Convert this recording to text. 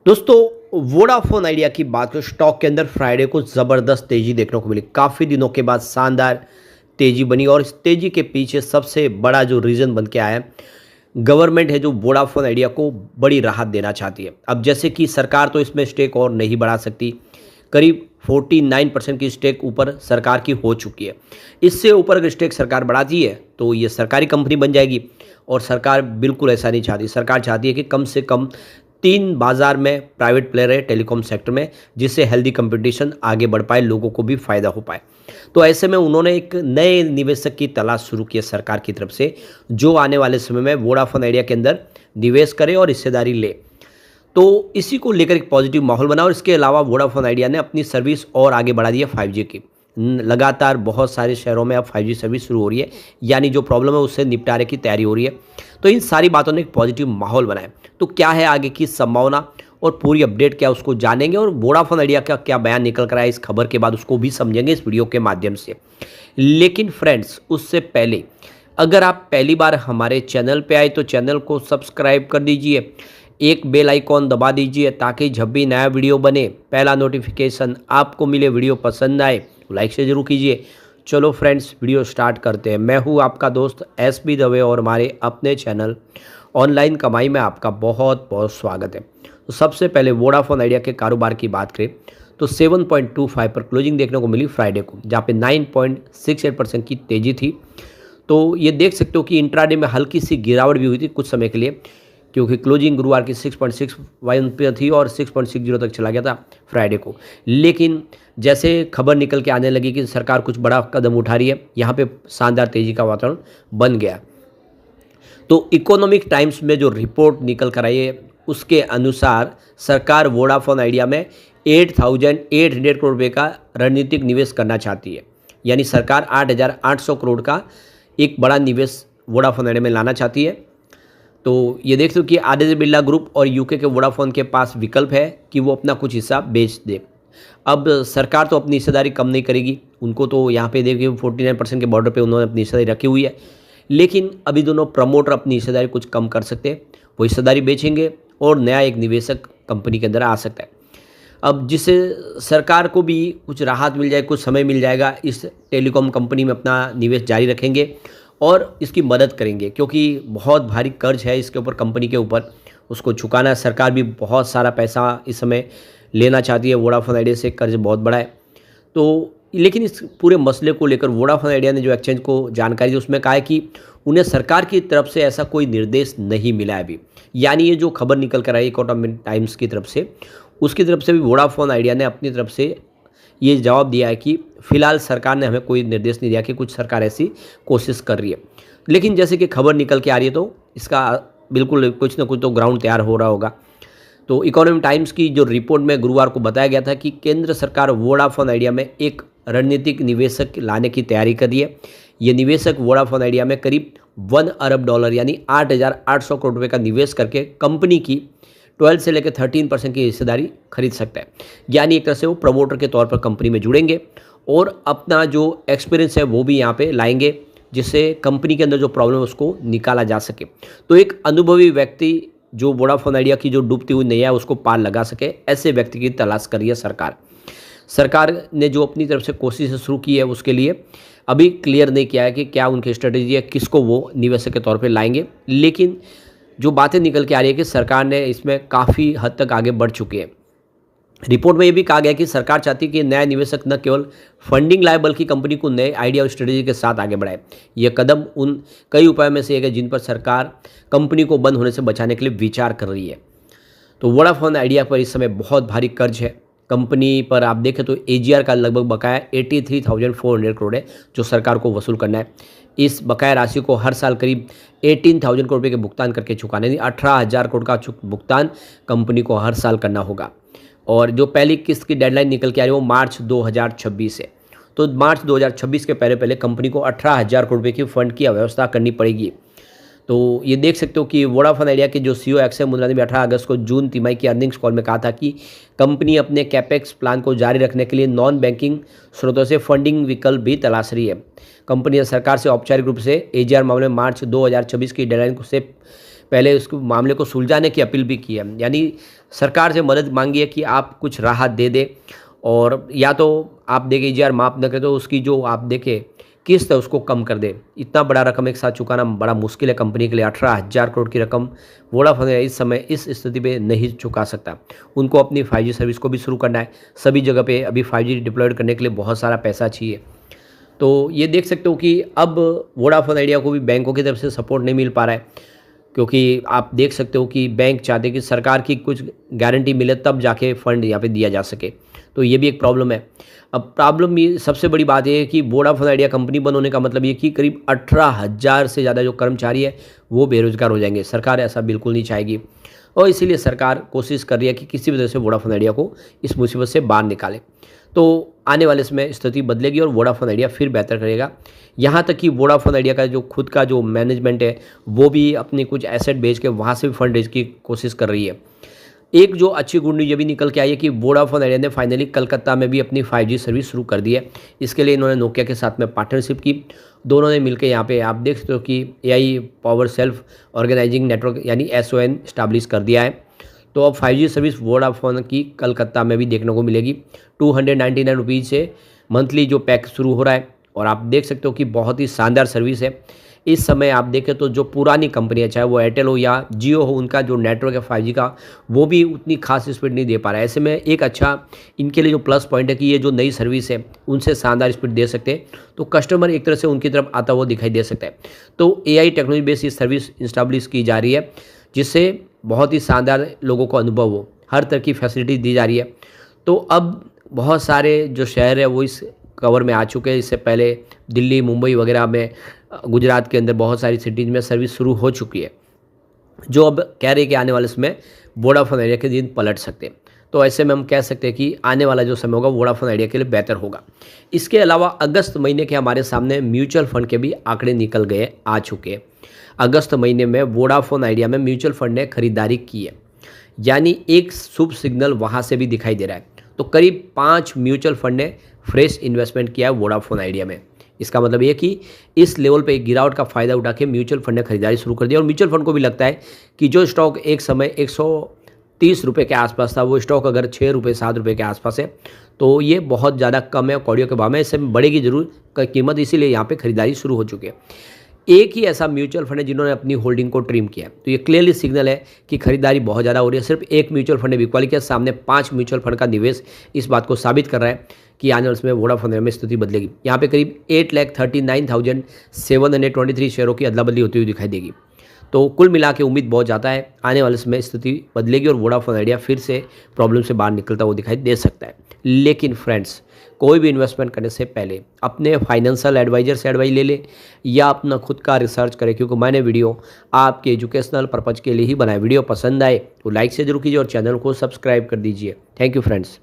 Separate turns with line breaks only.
दोस्तों Vodafone idea की बात करें स्टॉक के अंदर फ्राइडे को ज़बरदस्त तेज़ी देखने को मिली। काफ़ी दिनों के बाद शानदार तेज़ी बनी और इस तेज़ी के पीछे सबसे बड़ा जो रीज़न बन के आया है, गवर्नमेंट है जो वोडाफोन आइडिया को बड़ी राहत देना चाहती है। अब जैसे कि सरकार तो इसमें स्टेक और नहीं बढ़ा सकती, करीब 49% की स्टेक ऊपर सरकार की हो चुकी है। इससे ऊपर अगर स्टेक सरकार बढ़ाती है तो ये सरकारी कंपनी बन जाएगी और सरकार बिल्कुल ऐसा नहीं चाहती। सरकार चाहती है कि कम से कम 3 बाज़ार में प्राइवेट प्लेयर है टेलीकॉम सेक्टर में, जिससे हेल्दी कंपटीशन आगे बढ़ पाए, लोगों को भी फ़ायदा हो पाए। तो ऐसे में उन्होंने एक नए निवेशक की तलाश शुरू की है सरकार की तरफ से, जो आने वाले समय में वोडाफोन आइडिया के अंदर निवेश करे और हिस्सेदारी ले। तो इसी को लेकर एक पॉजिटिव माहौल बना और इसके अलावा वोडाफोन आइडिया ने अपनी सर्विस और आगे बढ़ा दी है 5G की। लगातार बहुत सारे शहरों में अब 5G सर्विस शुरू हो रही है, यानी जो प्रॉब्लम है उससे निपटारे की तैयारी हो रही है। तो इन सारी बातों ने एक पॉजिटिव माहौल बनाया। तो क्या है आगे की संभावना और पूरी अपडेट क्या उसको जानेंगे, और वोडाफोन आइडिया का क्या बयान निकल कर आया इस खबर के बाद उसको भी समझेंगे इस वीडियो के माध्यम से। लेकिन फ्रेंड्स, उससे पहले अगर आप पहली बार हमारे चैनल पे आए तो चैनल को सब्सक्राइब कर दीजिए, एक बेल आइकॉन दबा दीजिए ताकि जब भी नया वीडियो बने पहला नोटिफिकेशन आपको मिले। वीडियो पसंद आए तो लाइक से जरूर कीजिए। चलो फ्रेंड्स, वीडियो स्टार्ट करते हैं। मैं हूँ आपका दोस्त एसबी दवे और हमारे अपने चैनल ऑनलाइन कमाई में आपका बहुत बहुत स्वागत है। तो सबसे पहले वोडाफोन आइडिया के कारोबार की बात करें तो 7.25 पर क्लोजिंग देखने को मिली फ्राइडे को, जहाँ पे 9.68% की तेज़ी थी। तो ये देख सकते हो कि इंट्राडे में हल्की सी गिरावट भी हुई थी कुछ समय के लिए, क्योंकि क्लोजिंग गुरुवार की 6.61 पे थी और 6.60 तक चला गया था फ्राइडे को। लेकिन जैसे खबर निकल के आने लगी कि सरकार कुछ बड़ा कदम उठा रही है, यहाँ पे शानदार तेज़ी का वातावरण बन गया। तो इकोनॉमिक टाइम्स में जो रिपोर्ट निकल कर आई है उसके अनुसार सरकार वोडाफोन आइडिया में 8,800 करोड़ रुपये का रणनीतिक निवेश करना चाहती है। यानी सरकार 8,800 करोड़ का एक बड़ा निवेश वोडाफोन आइडिया में लाना चाहती है। तो ये देख लो कि आदित्य बिरला ग्रुप और यूके के वोडाफोन के पास विकल्प है कि वो अपना कुछ हिस्सा बेच दे। अब सरकार तो अपनी हिस्सेदारी कम नहीं करेगी, उनको तो यहाँ पे देखिए 49% के बॉर्डर पे उन्होंने अपनी हिस्सेदारी रखी हुई है। लेकिन अभी दोनों प्रमोटर अपनी हिस्सेदारी कुछ कम कर सकते हैं, वो हिस्सेदारी बेचेंगे और नया एक निवेशक कंपनी के अंदर आ सकता है। अब जिससे सरकार को भी कुछ राहत मिल जाए, कुछ समय मिल जाएगा, इस टेलीकॉम कंपनी में अपना निवेश जारी रखेंगे और इसकी मदद करेंगे, क्योंकि बहुत भारी कर्ज है इसके ऊपर, कंपनी के ऊपर, उसको चुकाना है। सरकार भी बहुत सारा पैसा इस समय लेना चाहती है वोडाफोन आइडिया से, कर्ज बहुत बड़ा है। तो लेकिन इस पूरे मसले को लेकर वोडाफोन आइडिया ने जो एक्सचेंज को जानकारी दी उसमें कहा है कि उन्हें सरकार की तरफ से ऐसा कोई निर्देश नहीं मिला है अभी। यानी ये जो खबर निकल कर आई इकोनॉमिक टाइम्स की तरफ से, उसकी तरफ से भी वोडाफोन आइडिया ने अपनी तरफ से ये जवाब दिया है कि फिलहाल सरकार ने हमें कोई निर्देश नहीं दिया कि कुछ सरकार ऐसी कोशिश कर रही है। लेकिन जैसे कि खबर निकल के आ रही है तो इसका बिल्कुल कुछ ना कुछ तो ग्राउंड तैयार हो रहा होगा। तो इकोनॉमिक टाइम्स की जो रिपोर्ट में गुरुवार को बताया गया था कि केंद्र सरकार वोडाफोन आइडिया में एक रणनीतिक निवेशक लाने की तैयारी कर रही है। ये निवेशक वोडाफोन आइडिया में करीब $1 अरब यानी 8,800 करोड़ रुपये का निवेश करके कंपनी की 12 से लेकर 13% की हिस्सेदारी खरीद सकता है। यानी एक तरह से वो प्रमोटर के तौर पर कंपनी में जुड़ेंगे और अपना जो एक्सपीरियंस है वो भी यहाँ पे लाएंगे, जिससे कंपनी के अंदर जो प्रॉब्लम है उसको निकाला जा सके। तो एक अनुभवी व्यक्ति जो वोडाफोन आइडिया की जो डूबती हुई नैया है उसको पार लगा सके, ऐसे व्यक्ति की तलाश कर रही है सरकार। सरकार ने जो अपनी तरफ से कोशिश शुरू की है उसके लिए अभी क्लियर नहीं किया है कि क्या उनकी स्ट्रेटेजी है, किसको वो निवेशक के तौर पर लाएंगे। लेकिन जो बातें निकल के आ रही है कि सरकार ने इसमें काफ़ी हद तक आगे बढ़ चुकी है। रिपोर्ट में ये भी कहा गया कि सरकार चाहती है कि नया निवेशक न केवल फंडिंग लाए बल्कि कंपनी को नए आइडिया और स्ट्रेटेजी के साथ आगे बढ़ाए। यह कदम उन कई उपायों में से एक है जिन पर सरकार कंपनी को बंद होने से बचाने के लिए विचार कर रही है। तो वोडाफोन आइडिया पर इस समय बहुत भारी कर्ज है। कंपनी पर आप देखें तो एजीआर का लगभग बकाया 83,400 करोड़ है जो सरकार को वसूल करना है। इस बकाया राशि को हर साल करीब 18,000 करोड़ रुपये के भुगतान करके चुकाने, यानी 18,000 करोड़ का भुगतान कंपनी को हर साल करना होगा। और जो पहली किस्त की डेडलाइन निकल के आ रही है वो मार्च 2026 है। तो मार्च 2026 के पहले पहले कंपनी को 18,000 करोड़ रुपये की फंड की व्यवस्था करनी पड़ेगी। तो ये देख सकते हो कि वोडाफोन आइडिया के जो सीईओ अक्षय मुद्रा ने भी 18 अगस्त को जून तिमाही की अर्निंग्स कॉल में कहा था कि कंपनी अपने कैपेक्स प्लान को जारी रखने के लिए नॉन बैंकिंग स्रोतों से फंडिंग विकल्प भी तलाश रही है। कंपनी ने सरकार से औपचारिक रूप से एजीआर मामले में मार्च 2026 की डेडलाइन से पहले उसको मामले को सुलझाने की अपील भी की है। यानी सरकार से मदद मांगी है कि आप कुछ राहत दे दें, और या तो आप देखिए EGR माफ़ न करें तो उसकी जो आप देखें किस्त है उसको कम कर दे। इतना बड़ा रकम एक साथ चुकाना बड़ा मुश्किल है कंपनी के लिए। 18,000 करोड़ की रकम वोडाफोन इस समय इस स्थिति पे नहीं चुका सकता। उनको अपनी 5G सर्विस को भी शुरू करना है। सभी जगह पे अभी 5G डिप्लॉयड करने के लिए बहुत सारा पैसा चाहिए। तो ये देख सकते हो कि अब वोडाफोन आइडिया को भी बैंकों की तरफ से सपोर्ट नहीं मिल पा रहा है, क्योंकि आप देख सकते हो कि बैंक चाहते हैं कि सरकार की कुछ गारंटी मिले तब जाके फंड यहाँ पे दिया जा सके। तो ये भी एक प्रॉब्लम है। अब प्रॉब्लम ये सबसे बड़ी बात ये है कि वोडाफोन आइडिया कंपनी बंद होने का मतलब ये कि करीब 18,000 से ज़्यादा जो कर्मचारी है वो बेरोजगार हो जाएंगे। सरकार ऐसा बिल्कुल नहीं चाहेगी, और इसीलिए सरकार कोशिश कर रही है कि किसी भी तरह से वोडाफोन आइडिया को इस मुसीबत से बाहर निकाले। तो आने वाले समय स्थिति बदलेगी और वोडाफोन आइडिया फिर बेहतर करेगा। यहाँ तक कि वोडाफोन आइडिया का जो खुद का जो मैनेजमेंट है वो भी अपने कुछ एसेट बेच के वहाँ से भी फंड रेज की कोशिश कर रही है। एक जो अच्छी गुड न्यूज़ ये भी निकल के आई है कि वोडाफोन आइडिया ने फाइनली कलकत्ता में भी अपनी 5G सर्विस शुरू कर दी है। इसके लिए इन्होंने नोकिया के साथ में पार्टनरशिप की। दोनों ने मिलकर यहाँ पे आप देख सकते हो कि AI power self organising network यानी SON स्टैब्लिश कर दिया है। तो अब 5G सर्विस वोडाफोन की कलकत्ता में भी देखने को मिलेगी। 299 रुपीज़ से मंथली जो पैक शुरू हो रहा है, और आप देख सकते हो कि बहुत ही शानदार सर्विस है। इस समय आप देखें तो जो पुरानी कंपनी है, चाहे वो एयरटेल हो या जियो हो, उनका जो नेटवर्क है 5G का वो भी उतनी खास स्पीड नहीं दे पा रहा है। ऐसे में एक अच्छा इनके लिए जो प्लस पॉइंट है कि ये जो नई सर्विस है उनसे शानदार स्पीड दे सकते हैं, तो कस्टमर एक तरह से उनकी तरफ आता हुआ दिखाई दे सकता है। तो AI टेक्नोलॉजी बेस्ड ये सर्विस इस्टेब्लिश की जा रही है, जिससे बहुत ही शानदार लोगों को अनुभव हो, हर तरह की फैसिलिटी दी जा रही है। तो अब बहुत सारे जो शहर है वो इस कवर में आ चुके हैं। इससे पहले दिल्ली, मुंबई वगैरह में, गुजरात के अंदर बहुत सारी सिटीज़ में सर्विस शुरू हो चुकी है, जो अब कह रहे हैं कि आने वाले समय वोडाफोन आइडिया के दिन पलट सकते हैं। तो ऐसे में हम कह सकते हैं कि आने वाला जो समय होगा वोडाफोन आइडिया के लिए बेहतर होगा। इसके अलावा अगस्त महीने के हमारे सामने म्यूचुअल फंड के भी आंकड़े निकल गए आ चुके हैं। अगस्त महीने में वोडाफोन आइडिया में म्यूचुअल फंड ने खरीदारी की है, यानी एक शुभ सिग्नल वहाँ से भी दिखाई दे रहा है। तो करीब 5 म्यूचुअल फंड ने फ्रेश इन्वेस्टमेंट किया है वोडाफोन आइडिया में। इसका मतलब ये कि इस लेवल पे गिरावट का फ़ायदा उठा के म्यूचुअल फंड ने खरीदारी शुरू कर दी, और म्यूचुअल फंड को भी लगता है कि जो स्टॉक एक समय 130 रुपये के आसपास था, वो स्टॉक अगर 6 रुपये 7 रुपये के आसपास है तो ये बहुत ज़्यादा कम है कौड़ियों के भाव में। इससे बढ़ेगी जरूर कीमत, इसीलिए यहाँ पे खरीदारी शुरू हो चुकी है। एक ही ऐसा म्यूचुअल फंड है जिन्होंने अपनी होल्डिंग को ट्रिम किया, तो ये क्लियरली सिग्नल है कि खरीदारी बहुत ज़्यादा हो रही है। सिर्फ एक म्यूचुअल फंड ने बिकवाली किया, सामने 5 म्यूचुअल फंड का निवेश इस बात को साबित कर रहा है कि आने वाले समय वोडाफोन में स्थिति बदलेगी। यहाँ पे करीब 8,39,723 शेयरों की अदला बदली होती हुई दिखाई देगी। तो कुल मिला के उम्मीद बहुत ज़्यादा है आने वाले समय स्थिति बदलेगी और वोडाफोन आइडिया फिर से प्रॉब्लम से बाहर निकलता हुआ दिखाई दे सकता है। लेकिन फ्रेंड्स, कोई भी इन्वेस्टमेंट करने से पहले अपने फाइनेंशियल एडवाइजर से एडवाइस ले लें या अपना खुद का रिसर्च करें, क्योंकि मैंने वीडियो आपके एजुकेशनल पर्पज़ के लिए ही बनाया। वीडियो पसंद आए तो लाइक से जरूर कीजिए और चैनल को सब्सक्राइब कर दीजिए। Thank you friends.